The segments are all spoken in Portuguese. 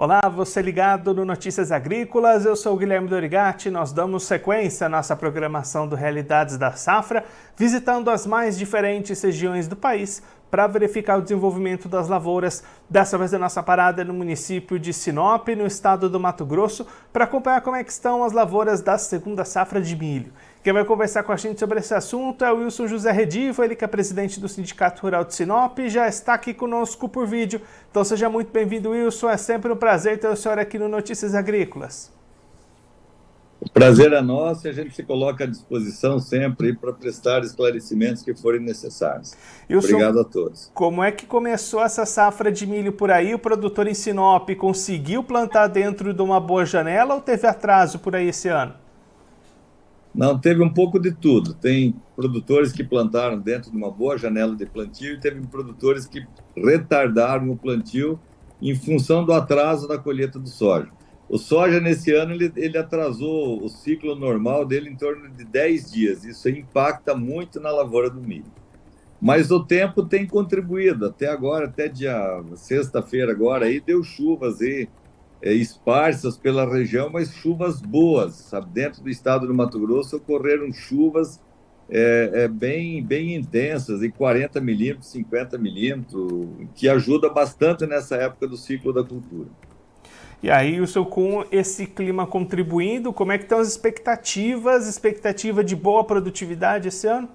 Olá, você ligado no Notícias Agrícolas, eu sou o Guilherme Dorigatti. Nós damos sequência à nossa programação do Realidades da Safra, visitando as mais diferentes regiões do país para verificar o desenvolvimento das lavouras. Dessa vez a nossa parada é no município de Sinop, no estado do Mato Grosso, para acompanhar como é que estão as lavouras da segunda safra de milho. Quem vai conversar com a gente sobre esse assunto é o Wilson José Redivo, ele que é presidente do Sindicato Rural de Sinop e já está aqui conosco por vídeo. Então seja muito bem-vindo, Wilson, é sempre um prazer ter o senhor aqui no Notícias Agrícolas. O prazer é nosso e a gente se coloca à disposição sempre para prestar esclarecimentos que forem necessários. Wilson, obrigado a todos. Como é que começou essa safra de milho por aí? O produtor em Sinop conseguiu plantar dentro de uma boa janela ou teve atraso por aí esse ano? Não, teve um pouco de tudo. Tem produtores que plantaram dentro de uma boa janela de plantio e teve produtores que retardaram o plantio em função do atraso da colheita do soja. O soja, nesse ano, ele atrasou o ciclo normal dele em torno de 10 dias. Isso impacta muito na lavoura do milho. Mas o tempo tem contribuído. Até agora, até dia sexta-feira agora, aí deu chuvas aí, esparsas pela região, mas chuvas boas, sabe? Dentro do estado do Mato Grosso ocorreram chuvas bem intensas, e 40 milímetros, 50 milímetros, que ajuda bastante nessa época do ciclo da cultura. E aí, Wilson, com esse clima contribuindo, como é que estão as expectativas? Expectativa de boa produtividade esse ano?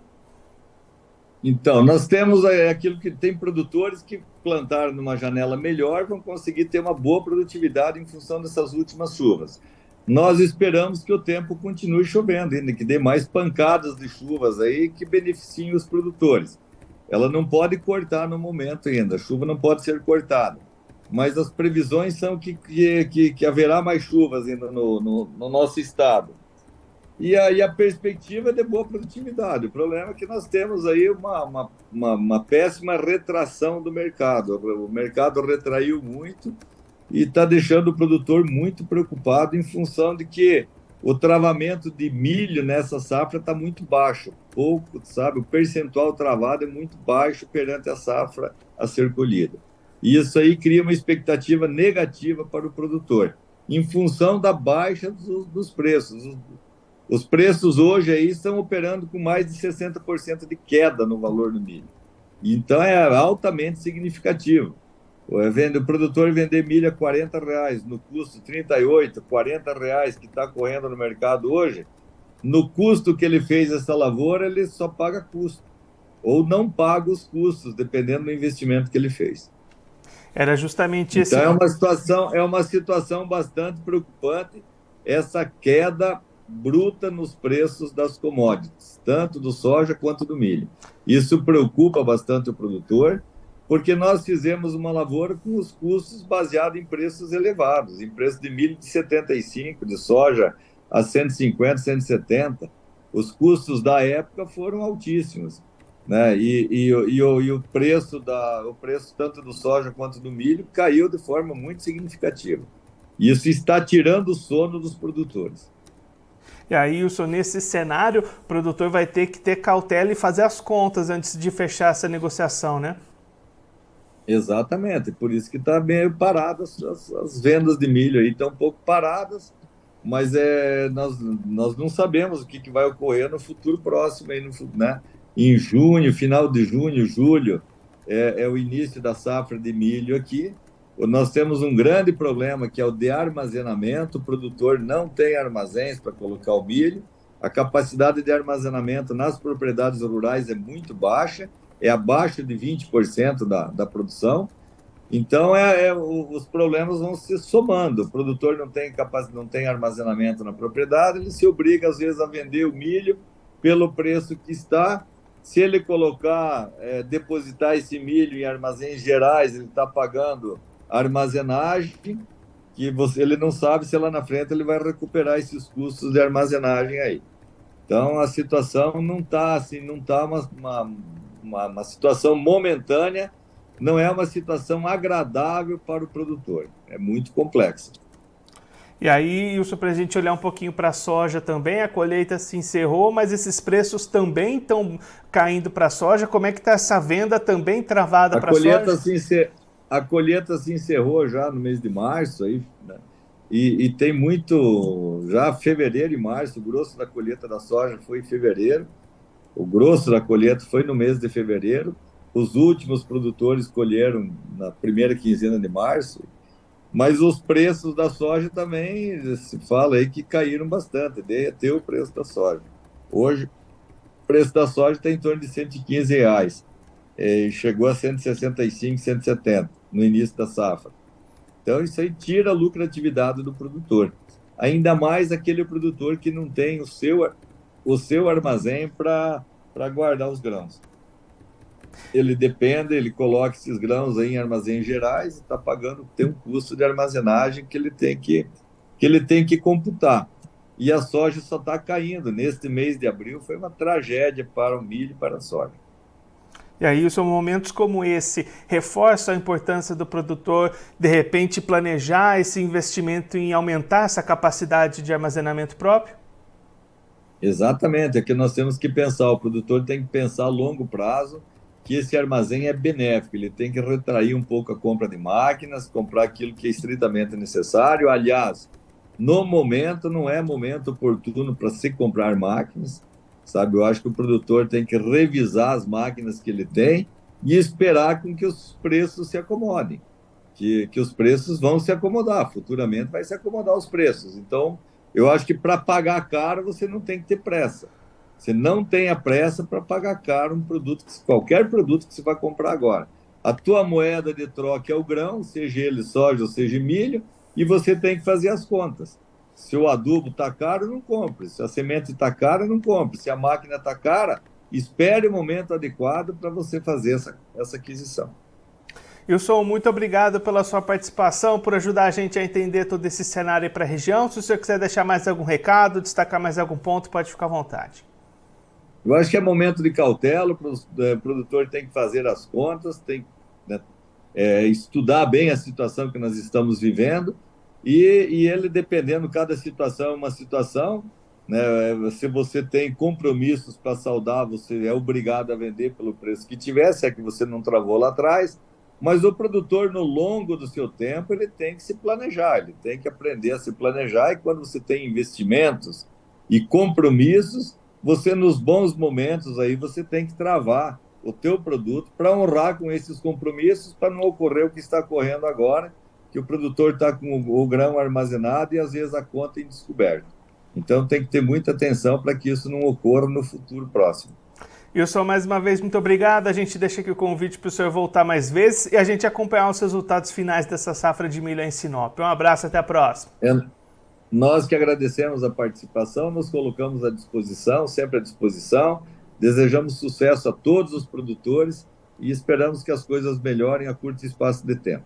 Então, nós temos aquilo que tem produtores que plantaram numa janela melhor, vão conseguir ter uma boa produtividade em função dessas últimas chuvas. Nós esperamos que o tempo continue chovendo ainda, que dê mais pancadas de chuvas aí que beneficiem os produtores. Ela não pode cortar no momento ainda, a chuva não pode ser cortada, mas as previsões são que haverá mais chuvas ainda no nosso estado. E aí a perspectiva é de boa produtividade. O problema é que nós temos aí uma péssima retração do mercado. O mercado retraiu muito e está deixando o produtor muito preocupado em função de que o travamento de milho nessa safra está muito baixo. Pouco, sabe? O percentual travado é muito baixo perante a safra a ser colhida. E isso aí cria uma expectativa negativa para o produtor, em função da baixa dos preços. Os preços hoje aí estão operando com mais de 60% de queda no valor do milho. Então é altamente significativo. O produtor vender milho a R$40 no custo R$38, R$40 que está correndo no mercado hoje, no custo que ele fez essa lavoura, ele só paga custo. Ou não paga os custos, dependendo do investimento que ele fez. Era justamente esse... Então é uma situação bastante preocupante, essa queda bruta nos preços das commodities, tanto do soja quanto do milho. Isso preocupa bastante o produtor, porque nós fizemos uma lavoura com os custos baseados em preços elevados, em preço de milho de 75, de soja a 150, 170. Os custos da época foram altíssimos, né? O preço tanto do soja quanto do milho caiu de forma muito significativa. Isso está tirando o sono dos produtores. E aí, Wilson, nesse cenário, o produtor vai ter que ter cautela e fazer as contas antes de fechar essa negociação, né? Exatamente, por isso que está meio paradas as vendas de milho aí, estão um pouco paradas, mas nós não sabemos o que vai ocorrer no futuro próximo, aí né? Em junho, final de junho, julho, é o início da safra de milho aqui. Nós temos um grande problema, que é o de armazenamento. O produtor não tem armazéns para colocar o milho. A capacidade de armazenamento nas propriedades rurais é muito baixa, é abaixo de 20% da produção. Então, os problemas vão se somando. O produtor não tem armazenamento na propriedade, ele se obriga, às vezes, a vender o milho pelo preço que está. Se ele depositar esse milho em armazéns gerais, ele está pagando armazenagem, que ele não sabe se lá na frente ele vai recuperar esses custos de armazenagem aí. Então a situação não está uma situação momentânea, não é uma situação agradável para o produtor, é muito complexa. E aí, Wilson, para a gente olhar um pouquinho para a soja também, a colheita se encerrou, mas esses preços também estão caindo para a soja. Como é que está essa venda também travada para a soja? a colheita se encerrou já no mês de março, aí, né? E tem muito, já fevereiro e março, o grosso da colheita da soja foi em fevereiro, o grosso da colheita foi no mês de fevereiro, os últimos produtores colheram na primeira quinzena de março, mas os preços da soja também, se fala aí que caíram bastante, até o preço da soja. Hoje, o preço da soja está em torno de R$ 115, chegou a 165, 170 no início da safra. Então, isso aí tira a lucratividade do produtor. Ainda mais aquele produtor que não tem o seu armazém para guardar os grãos. Ele depende, ele coloca esses grãos aí em armazéns gerais e está pagando, tem um custo de armazenagem que ele tem que computar. E a soja só está caindo. Neste mês de abril foi uma tragédia para o milho e para a soja. E aí são momentos como esse, reforçam a importância do produtor, de repente, planejar esse investimento em aumentar essa capacidade de armazenamento próprio? Exatamente, é que nós temos que pensar, o produtor tem que pensar a longo prazo, que esse armazém é benéfico, ele tem que retrair um pouco a compra de máquinas, comprar aquilo que é estritamente necessário. Aliás, no momento não é momento oportuno para se comprar máquinas, sabe? Eu acho que o produtor tem que revisar as máquinas que ele tem e esperar com que os preços se acomodem, que os preços vão se acomodar, futuramente vai se acomodar os preços. Então, eu acho que para pagar caro você não tem que ter pressa. Você não tenha pressa para pagar caro um produto, qualquer produto que você vai comprar agora. A tua moeda de troca é o grão, seja ele soja ou seja milho, e você tem que fazer as contas. Se o adubo está caro, não compre. Se a semente está cara, não compre. Se a máquina está cara, espere o momento adequado para você fazer essa aquisição. Wilson, muito obrigado pela sua participação, por ajudar a gente a entender todo esse cenário para a região. Se o senhor quiser deixar mais algum recado, destacar mais algum ponto, pode ficar à vontade. Eu acho que é momento de cautela, o produtor tem que fazer as contas, tem que estudar bem a situação que nós estamos vivendo e ele, dependendo, cada situação é uma situação, né? Se você tem compromissos para saldar, você é obrigado a vender pelo preço que tiver, se é que você não travou lá atrás, mas o produtor, no longo do seu tempo, ele tem que se planejar, ele tem que aprender a se planejar, e quando você tem investimentos e compromissos, você, nos bons momentos, aí você tem que travar o teu produto para honrar com esses compromissos, para não ocorrer o que está ocorrendo agora, que o produtor está com o grão armazenado e, às vezes, a conta em descoberto. Então, tem que ter muita atenção para que isso não ocorra no futuro próximo. Wilson, mais uma vez, muito obrigado. A gente deixa aqui o convite para o senhor voltar mais vezes e a gente acompanhar os resultados finais dessa safra de milho em Sinop. Um abraço, até a próxima. Nós que agradecemos a participação, nos colocamos à disposição, sempre à disposição. Desejamos sucesso a todos os produtores e esperamos que as coisas melhorem a curto espaço de tempo.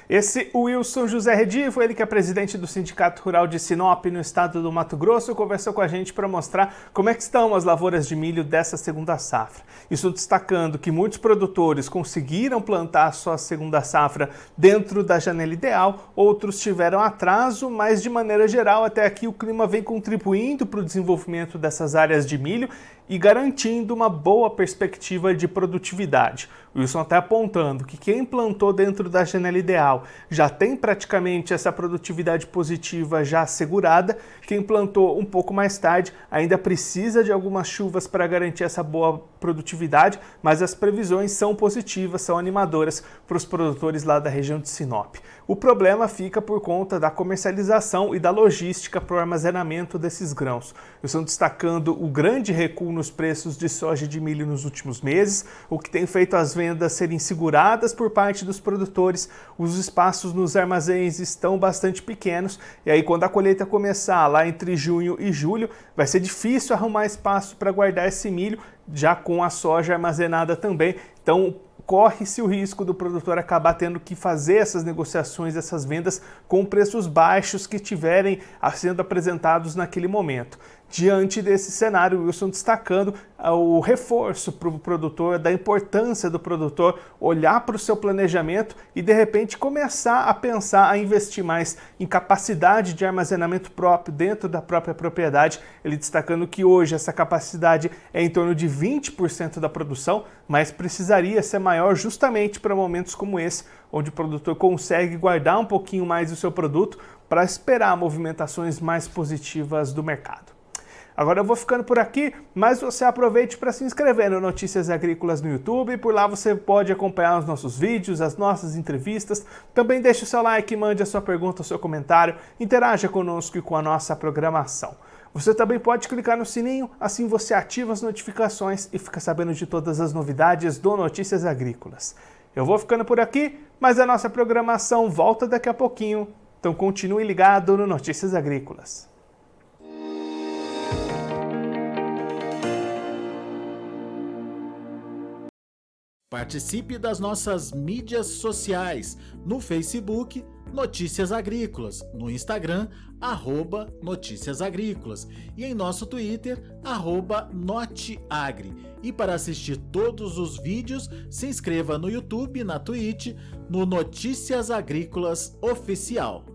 Esse Wilson José Redivo, ele que é presidente do Sindicato Rural de Sinop, no estado do Mato Grosso, conversou com a gente para mostrar como é que estão as lavouras de milho dessa segunda safra. Isso destacando que muitos produtores conseguiram plantar a sua segunda safra dentro da janela ideal, outros tiveram atraso, mas de maneira geral até aqui o clima vem contribuindo para o desenvolvimento dessas áreas de milho e garantindo uma boa perspectiva de produtividade. O Wilson está apontando que quem plantou dentro da janela ideal já tem praticamente essa produtividade positiva já assegurada. Quem plantou um pouco mais tarde ainda precisa de algumas chuvas para garantir essa boa produtividade, mas as previsões são positivas, são animadoras para os produtores lá da região de Sinop. O problema fica por conta da comercialização e da logística para o armazenamento desses grãos. Estão destacando o grande recuo nos preços de soja e de milho nos últimos meses, o que tem feito as vendas serem seguradas por parte dos produtores. Os espaços nos armazéns estão bastante pequenos e aí quando a colheita começar lá entre junho e julho, vai ser difícil arrumar espaço para guardar esse milho, já com a soja armazenada também. Então, corre-se o risco do produtor acabar tendo que fazer essas negociações, essas vendas com preços baixos que estiverem sendo apresentados naquele momento. Diante desse cenário, Wilson destacando o reforço para o produtor, da importância do produtor olhar para o seu planejamento e de repente começar a pensar a investir mais em capacidade de armazenamento próprio dentro da própria propriedade. Ele destacando que hoje essa capacidade é em torno de 20% da produção, mas precisaria ser maior justamente para momentos como esse, onde o produtor consegue guardar um pouquinho mais do seu produto para esperar movimentações mais positivas do mercado. Agora eu vou ficando por aqui, mas você aproveite para se inscrever no Notícias Agrícolas no YouTube. Por lá você pode acompanhar os nossos vídeos, as nossas entrevistas. Também deixe o seu like, mande a sua pergunta, o seu comentário, interaja conosco e com a nossa programação. Você também pode clicar no sininho, assim você ativa as notificações e fica sabendo de todas as novidades do Notícias Agrícolas. Eu vou ficando por aqui, mas a nossa programação volta daqui a pouquinho, então continue ligado no Notícias Agrícolas. Participe das nossas mídias sociais, no Facebook, Notícias Agrícolas, no Instagram, @Notícias Agrícolas e em nosso Twitter, @Noteagri. E para assistir todos os vídeos, se inscreva no YouTube, na Twitch, no Notícias Agrícolas Oficial.